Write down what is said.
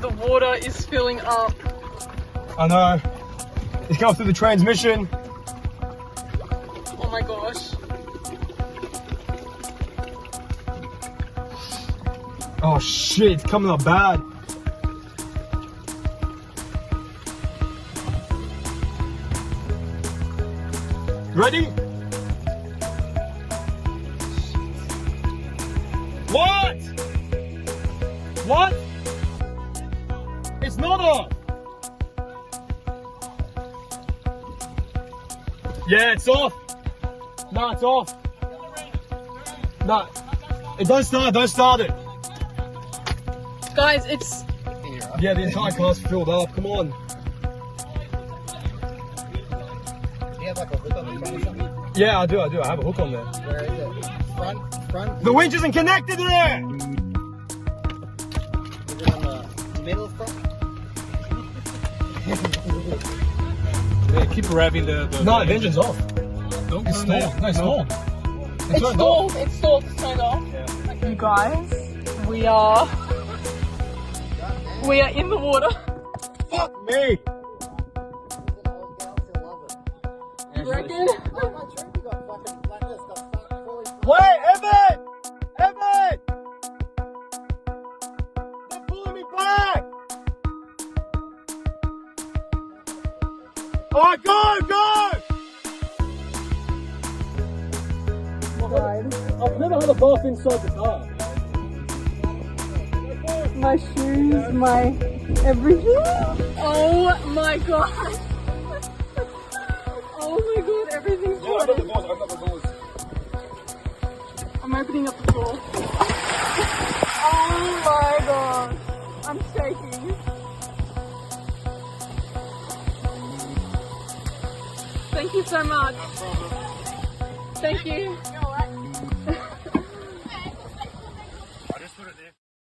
the water is filling up. I know. It's going through the transmission. Oh my gosh. Oh shit, it's coming up bad. Ready? What? What? It's not off. Yeah, it's off. No, it's off. No, don't start it. Guys, it's... Yeah, the entire car's filled up, come on. Do you have like a hook on the front or something? Yeah, I do, I have a hook on there. Where is it? Front? The winch isn't connected there! Is it on the middle front? Yeah, keep revving the No, the engine's off. Don't It's turn stalled. it. No, it's stalled. It's turned stalled. It's stalled. It's turned off. Yeah. You guys, we are in the water. Fuck me! You reckon? Wait, Evan! Evan! They're pulling me back! Alright, go! I've never had a bath inside the car. My shoes, my everything. Oh my god. Oh my god, everything's Yeah, I've got the doors. I'm opening up the door. Oh my god. I'm shaking. Thank you so much. Thank you.